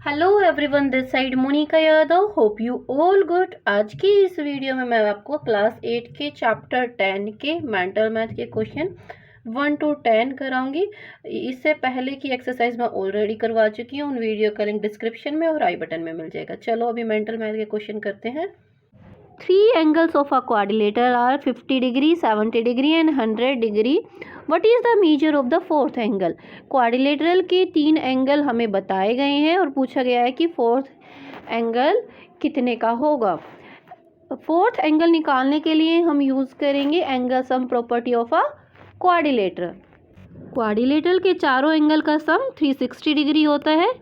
Hello everyone, this side Monika Yadav. Hope you all good. आज की इस वीडियो में मैं आपको क्लास 8 के चैप्टर 10 के मेंटल मैथ के क्वेश्चन 1 to 10 कराऊंगी। इससे पहले की एक्सरसाइज मैं ऑलरेडी करवा चुकी हूँ। उन वीडियो का लिंक डिस्क्रिप्शन में और आई बटन में मिल जाएगा। चलो अभी मेंटल मैथ के क्वेश्चन करते हैं। 3 angles of a quadrilateral are 50 degree, 70 degree and 100 degree. What is the measure of the fourth angle? Quadrilateral के 3 एंगल हमें बताए गए हैं और पूछा गया है कि फोर्थ एंगल कितने का होगा। फोर्थ एंगल निकालने के लिए हम यूज़ करेंगे angle sum property of a quadrilateral. Quadrilateral के चारों एंगल का सम 360 डिग्री होता है।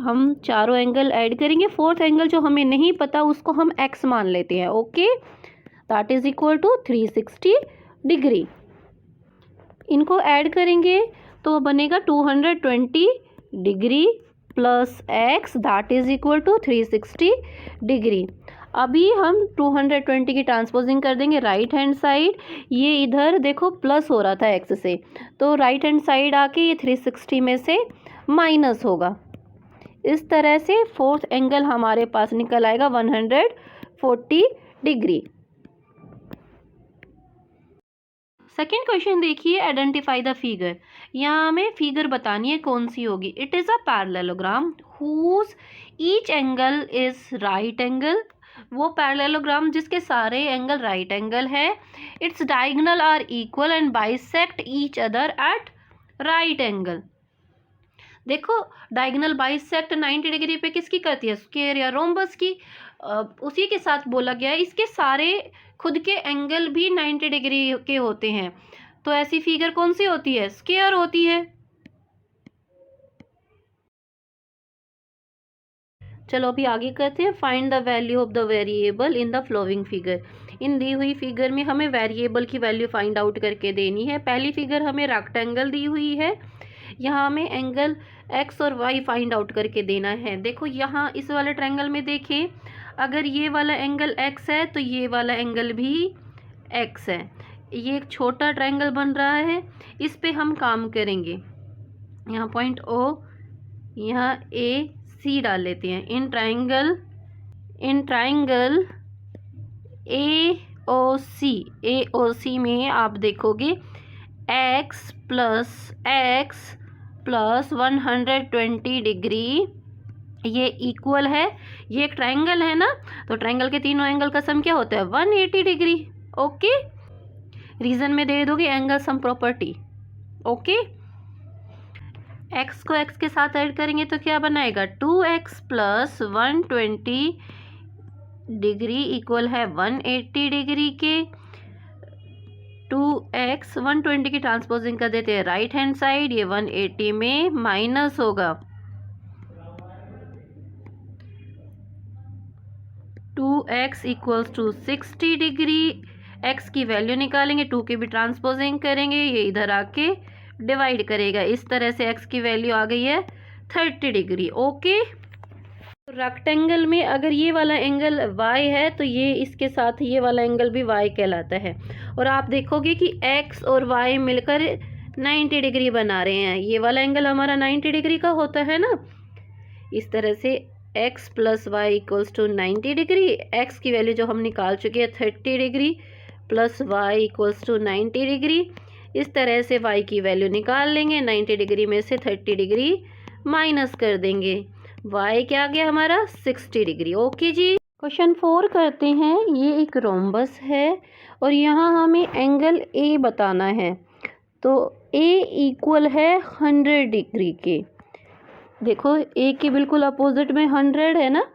हम चारों एंगल ऐड करेंगे। फोर्थ एंगल जो हमें नहीं पता उसको हम x मान लेते हैं। Okay, that is equal to 360 degree. इनको ऐड करेंगे तो बनेगा 220 degree plus x, that is equal to 360 degree. अभी हम 220 की ट्रांसपोजिंग कर देंगे राइट हैंड साइड। ये इधर देखो प्लस हो रहा था x से, तो राइट हैंड साइड आके ये 360 में से माइनस होगा। इस तरह से फोर्थ एंगल हमारे पास निकल आएगा 140 डिग्री। सेकेंड क्वेश्चन देखिए, आइडेंटिफाई द फिगर। यहाँ हमें फिगर बतानी है कौन सी होगी। It is a parallelogram whose each angle is right angle. वो पैरेललोग्राम जिसके सारे एंगल राइट एंगल है। Its diagonal are equal and bisect each other at right angle. देखो, डायगोनल बाइसेक्ट 90 डिग्री पे किसकी करती है? स्क्वायर या रोम्बस की। उसी के साथ बोला गया है इसके सारे खुद के एंगल भी 90 डिग्री के होते हैं। तो ऐसी फिगर कौन सी होती है? स्क्वायर होती है। चलो अभी आगे करते हैं। Find the value of the variable in the flowing figure. इन दी हुई फिगर में हमें वेरिएबल की वैल्यू फाइंड आउट करके देनी है। पहली फिगर हमें रेक्टेंगल दी हुई है, यहाँ हमें एंगल x और y फाइंड आउट करके देना है। देखो यहाँ इस वाले ट्रायंगल में देखें, अगर ये वाला एंगल x है तो ये वाला एंगल भी x है। ये एक छोटा ट्रायंगल बन रहा है, इस पे हम काम करेंगे। यहाँ पॉइंट O, यहाँ A C डाल लेते हैं। इन ट्रायंगल AOC में आप देखोगे x प्लस 120 डिग्री ये इक्वल है। ये एक ट्रायंगल है ना, तो ट्रायंगल के तीनों एंगल का सम क्या होता है? 180 डिग्री। ओके, रीजन में दे दोगे angle sum property. Okay, x को x के साथ ऐड करेंगे तो क्या बनाएगा? 2x प्लस 120 डिग्री इक्वल है 180 डिग्री के। 2x 120 की ट्रांसपोजिंग कर देते हैं राइट हैंड साइड, ये 180 में माइनस होगा। 2x equals to 60 degree. x की वैल्यू निकालेंगे, 2 की भी ट्रांसपोजिंग करेंगे, ये इधर आके डिवाइड करेगा। इस तरह से x की वैल्यू आ गई है 30 डिग्री। ओके, रेक्टेंगल में अगर ये वाला एंगल y है तो ये इसके साथ ये वाला एंगल भी y कहलाता है। और आप देखोगे कि x और y मिलकर 90 डिग्री बना रहे हैं। ये वाला एंगल हमारा 90 डिग्री का होता है ना। इस तरह से x plus Y equals to 90 degree. x की वैल्यू जो हम निकाल चुके हैं 30 degree plus Y equals to 90 degree. इस तरह से y की वैल्यू निकाल लेंगे। 90 डिग्री में से 30 डिग्री माइनस कर देंगे। y क्या आ गया हमारा? 60 डिग्री। ओके जी, क्वेश्चन 4 करते हैं। ये एक रोम्बस है और यहाँ हमें एंगल A बताना है। तो A इक्वल है 100 डिग्री के। देखो A के बिल्कुल अपोजिट में 100 है ना,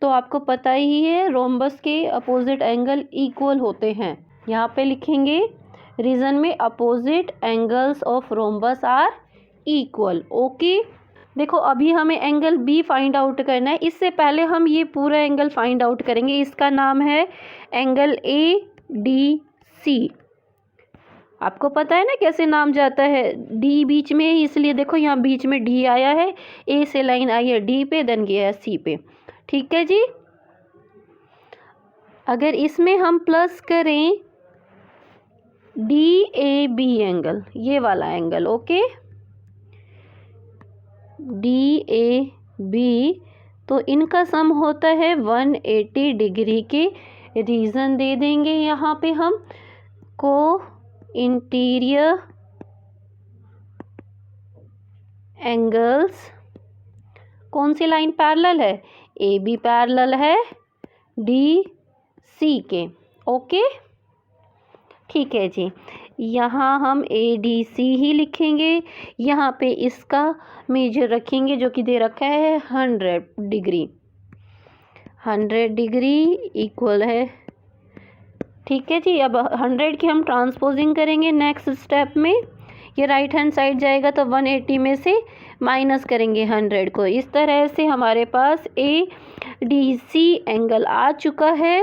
तो आपको पता ही है रोम्बस के अपोजिट एंगल इक्वल होते हैं। यहाँ पे लिखेंगे रीजन में opposite angles of rhombus are equal. Okay, देखो अभी हमें एंगल B फाइंड आउट करना है। इससे पहले हम ये पूरा एंगल फाइंड आउट करेंगे। इसका नाम है एंगल ADC। आपको पता है ना कैसे नाम जाता है? D बीच में, इसलिए देखो यहाँ बीच में D आया है, A से लाइन आई है D पे, देन गया है C पे। ठीक है जी, अगर इसमें हम प्लस करें DAB एंगल, ये वाला एंगल। ओके, DAB बी, तो इनका सम होता है 180 डिग्री के। रीज़न दे देंगे यहाँ पे हम, को इंटीरियर एंगल्स कौन सी लाइन पैरेलल है, ए बी पैरेलल है डी सी के। ओके, ठीक है जी। यहाँ हम ए डी सी ही लिखेंगे, यहाँ पे इसका मेजर रखेंगे जो कि दे रखा है 100 डिग्री। 100 डिग्री इक्वल है, ठीक है जी। अब 100 की हम ट्रांसपोजिंग करेंगे नेक्स्ट स्टेप में। ये राइट हैंड साइड जाएगा तो 180 में से माइनस करेंगे 100 को। इस तरह से हमारे पास ए डी सी एंगल आ चुका है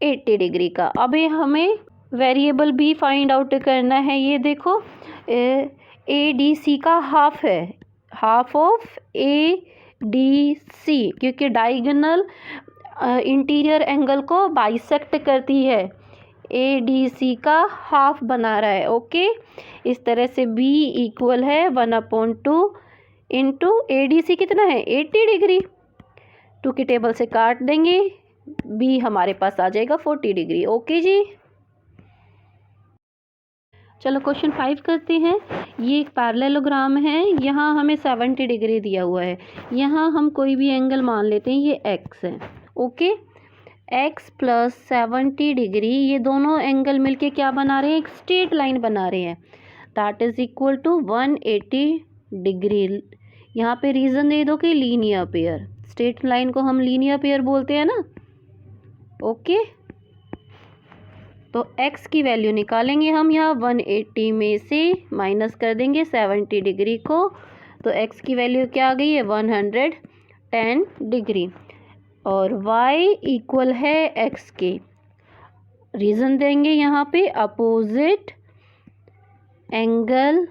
80 डिग्री का। अभी हमें वेरिएबल भी फाइंड आउट करना है। ये देखो ए डी सी का हाफ है, half of A D C, क्योंकि डायगोनल इंटीरियर एंगल को बाइसेक्ट करती है, ए डी सी का हाफ बना रहा है। ओके, इस तरह से बी इक्वल है 1/2 इंटू ए डी सी कितना है 80 डिग्री। 2 की टेबल से काट देंगे, बी हमारे पास आ जाएगा 40 डिग्री। ओके जी, चलो क्वेश्चन 5 करते हैं। ये एक पैरेललोग्राम है, यहाँ हमें 70 डिग्री दिया हुआ है। यहाँ हम कोई भी एंगल मान लेते हैं, ये एक्स है। ओके, एक्स प्लस 70 डिग्री, ये दोनों एंगल मिलके क्या बना रहे हैं, एक स्ट्रेट लाइन बना रहे हैं। That is equal to 180 degree. यहाँ पे रीज़न दे दो कि लीनियर पेयर, स्ट्रेट लाइन को हम लीनियर पेयर बोलते हैं ना। ओके, तो x की वैल्यू निकालेंगे हम, यहाँ 180 में से माइनस कर देंगे 70 डिग्री को, तो x की वैल्यू क्या आ गई है 110 डिग्री। और y इक्वल है x के। रीज़न देंगे यहाँ पे, opposite angle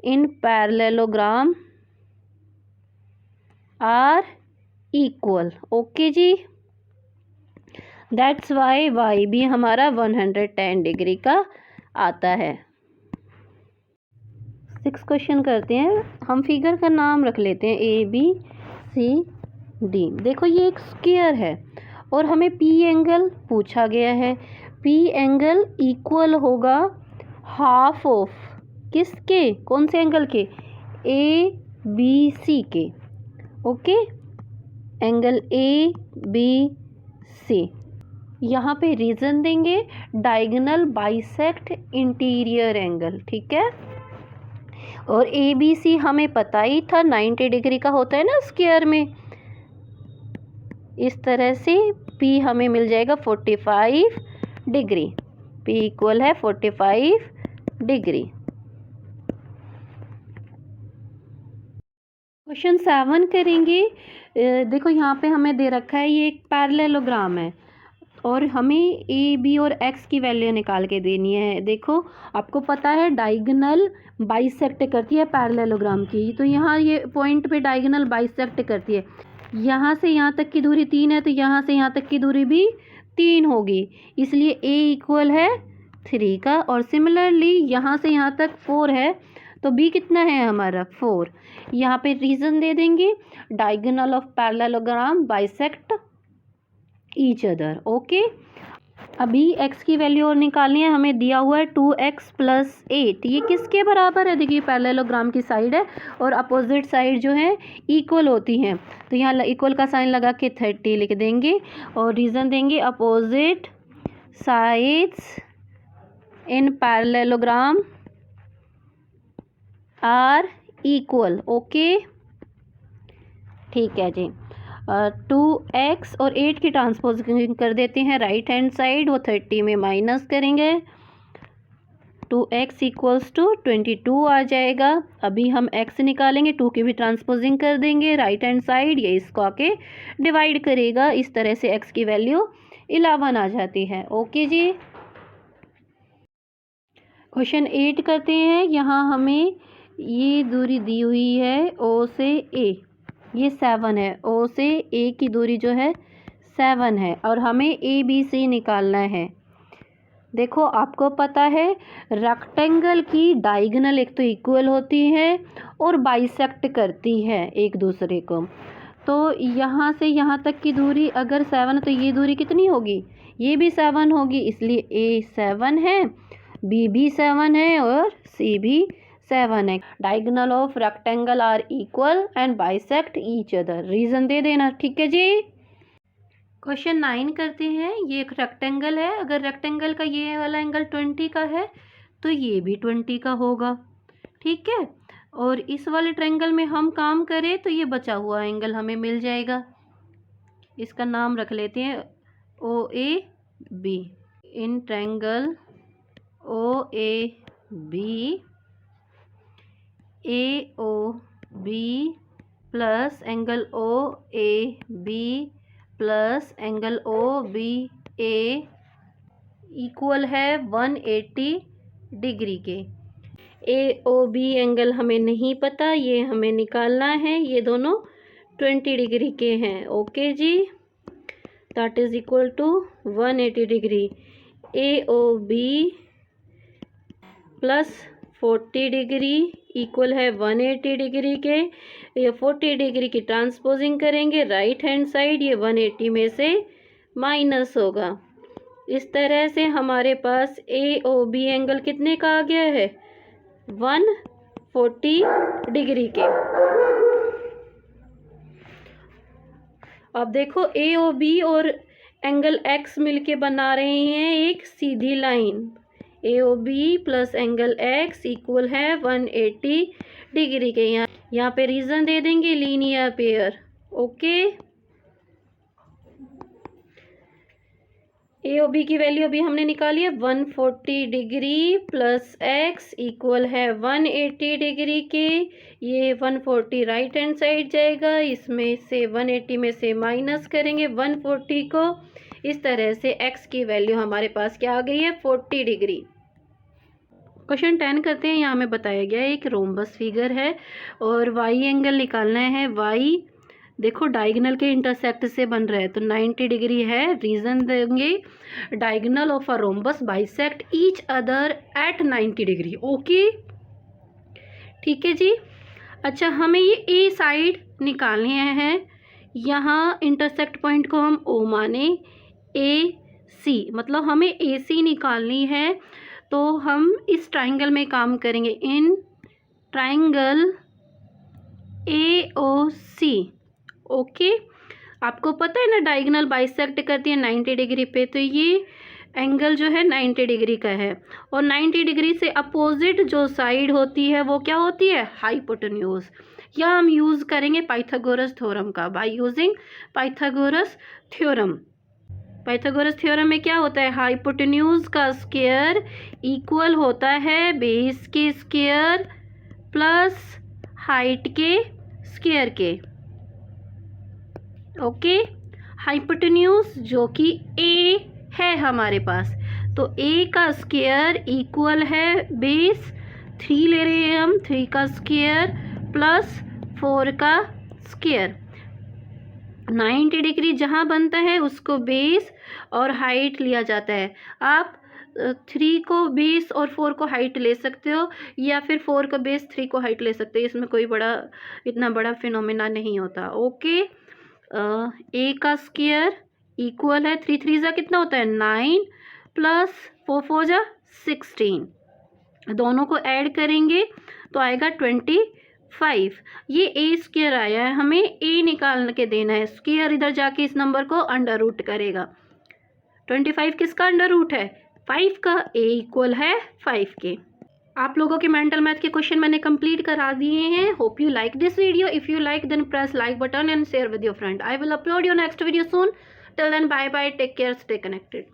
in parallelogram are equal. Okay जी, दैट्स वाई वाई भी हमारा 110 डिग्री का आता है। 6 क्वेश्चन करते हैं। हम फिगर का नाम रख लेते हैं ए बी सी डी। देखो ये एक स्क्वायर है और हमें पी एंगल पूछा गया है। पी एंगल इक्वल होगा हाफ ऑफ किसके, कौन से एंगल के, ए बी सी के। Okay, angle A B C. यहाँ पे रीज़न देंगे डायगोनल बाइसेक्ट इंटीरियर एंगल, ठीक है। और ए बी सी हमें पता ही था 90 डिग्री का होता है ना स्क्वायर में। इस तरह से पी हमें मिल जाएगा 45 डिग्री। पी इक्वल है 45 डिग्री। क्वेश्चन 7 करेंगे। देखो यहाँ पे हमें दे रखा है, ये एक पैरेललोग्राम है और हमें ए बी और एक्स की वैल्यू निकाल के देनी है। देखो आपको पता है डायगोनल बाइसेक्ट करती है पैरेललोग्राम की, तो यहाँ ये पॉइंट पे डायगोनल बाइसेक्ट करती है। यहाँ से यहाँ तक की दूरी 3 है, तो यहाँ से यहाँ तक की दूरी भी 3 होगी, इसलिए ए इक्वल है 3 का। और सिमिलरली यहाँ से यहाँ तक 4 है, तो बी कितना है हमारा 4। यहाँ पे रीज़न दे देंगे, diagonal of parallelogram bisect each other. Okay, अभी x की वैल्यू और निकालनी है। हमें दिया हुआ है 2x + 8, ये किसके बराबर है, देखिए पैरेललोग्राम की साइड है और अपोजिट साइड जो है इक्वल होती हैं, तो यहाँ इक्वल का साइन लगा के 30 लिख देंगे। और रीज़न देंगे opposite sides in parallelogram are equal. Okay, ठीक है जी। 2x और 8 की ट्रांसपोजिंग कर देते हैं राइट हैंड साइड, वो 30 में माइनस करेंगे, 2x = 22 आ जाएगा। अभी हम x निकालेंगे, 2 की भी ट्रांसपोजिंग कर देंगे राइट हैंड साइड, ये इसको आके डिवाइड करेगा। इस तरह से x की वैल्यू 11 आ जाती है। ओके जी, क्वेश्चन 8 करते हैं। यहाँ हमें ये दूरी दी हुई है O से A, ये 7 है। O से A की दूरी जो है 7 है और हमें A B C निकालना है। देखो आपको पता है रेक्टेंगल की डायगोनल एक तो इक्वल होती है और बाइसेक्ट करती है एक दूसरे को। तो यहाँ से यहाँ तक की दूरी अगर 7 तो ये दूरी कितनी होगी, ये भी 7 होगी, इसलिए ए 7 है, बी भी 7 है और सी भी 7 है। Diagonal of rectangle are equal and bisect each other. Reason दे देना, ठीक है जी। क्वेश्चन 9 करते हैं। ये एक रेक्टेंगल है, अगर रेक्टेंगल का ये वाला एंगल 20 का है तो ये भी 20 का होगा, ठीक है। और इस वाले ट्रायंगल में हम काम करें तो ये बचा हुआ एंगल हमें मिल जाएगा। इसका नाम रख लेते हैं O A B. In triangle O A B, A O B plus angle O A B plus angle O B A equal है 180 डिग्री के। ए ओ बी एंगल हमें नहीं पता, ये हमें निकालना है। ये दोनों 20 डिग्री के हैं, ओके जी। That is equal to 180 degree. A O B plus 40 degree equal है 180 डिग्री के। ये 40 डिग्री की ट्रांसपोजिंग करेंगे राइट हैंड साइड, ये 180 में से माइनस होगा। इस तरह से हमारे पास ए ओ बी एंगल कितने का आ गया है, 140 डिग्री के। अब देखो ए ओ बी और एंगल एक्स मिलके बना रहे हैं एक सीधी line. A O B plus angle X equal है 180 डिग्री के। यहाँ पे रीजन दे देंगे linear pair, okay. A O B की वैल्यू अभी हमने निकाली है 140 डिग्री प्लस एक्स इक्वल है 180 डिग्री के। ये 140 राइट हैंड साइड जाएगा, इसमें से 180 में से माइनस करेंगे 140 को। इस तरह से एक्स की वैल्यू हमारे पास क्या आ गई है, 40 डिग्री। क्वेश्चन 10 करते हैं। यहाँ में बताया गया है एक रोम्बस फिगर है और वाई एंगल निकालना है। वाई देखो डायगोनल के इंटरसेक्ट से बन रहा है तो 90 डिग्री है। रीजन देंगे diagonal of a rhombus bisect each other eight 90 degree, okay, ठीक है जी। अच्छा, हमें ये ए साइड निकालनी है। यहाँ इंटरसेक्ट पॉइंट को हम ओ माने, ए सी मतलब हमें ए सी निकालनी है। तो हम इस ट्राइंगल में काम करेंगे, in triangle A O C, okay. आपको पता है ना डायगोनल बाइसेक्ट करती है 90 डिग्री पे, तो ये एंगल जो है 90 डिग्री का है। और 90 डिग्री से अपोजिट जो साइड होती है वो क्या होती है, हाइपोटेन्यूज। या हम यूज़ करेंगे पाइथागोरस थ्योरम का, by using Pythagoras theorem. Pythagoras theorem में क्या होता है, हाइपोटेन्यूज का स्क्वायर इक्वल होता है बेस के स्क्वायर प्लस हाइट के स्क्वायर के, ओके। हाइपोटेन्यूज जो कि ए है हमारे पास, तो ए का स्क्वायर इक्वल है बेस 3 ले रहे हैं हम, 3 का स्क्वायर प्लस 4 का स्क्वायर। 90 डिग्री जहाँ बनता है उसको बेस और हाइट लिया जाता है। आप 3 को बेस और 4 को हाइट ले सकते हो, या फिर 4 का बेस 3 को हाइट ले सकते हो। इसमें कोई इतना बड़ा फिनोमेना नहीं होता, ओके। ए का स्क्वायर इक्वल है 3 3 जा कितना होता है 9 प्लस 4 4 जा 16। दोनों को ऐड करेंगे तो आएगा 25। ये ए स्क्वायर आया है, हमें ए निकाल के देना है। स्क्वायर इधर जाके इस नंबर को अंडर रूट करेगा। 25 किसका अंडर रूट है, 5 का। ए इक्वल है 5 के। आप लोगों के मेंटल मैथ के क्वेश्चन मैंने कंप्लीट करा दिए हैं। Hope you like this video. If you like then press like button and share with your friend. I will upload your next video soon. Till then bye bye, take care, stay connected.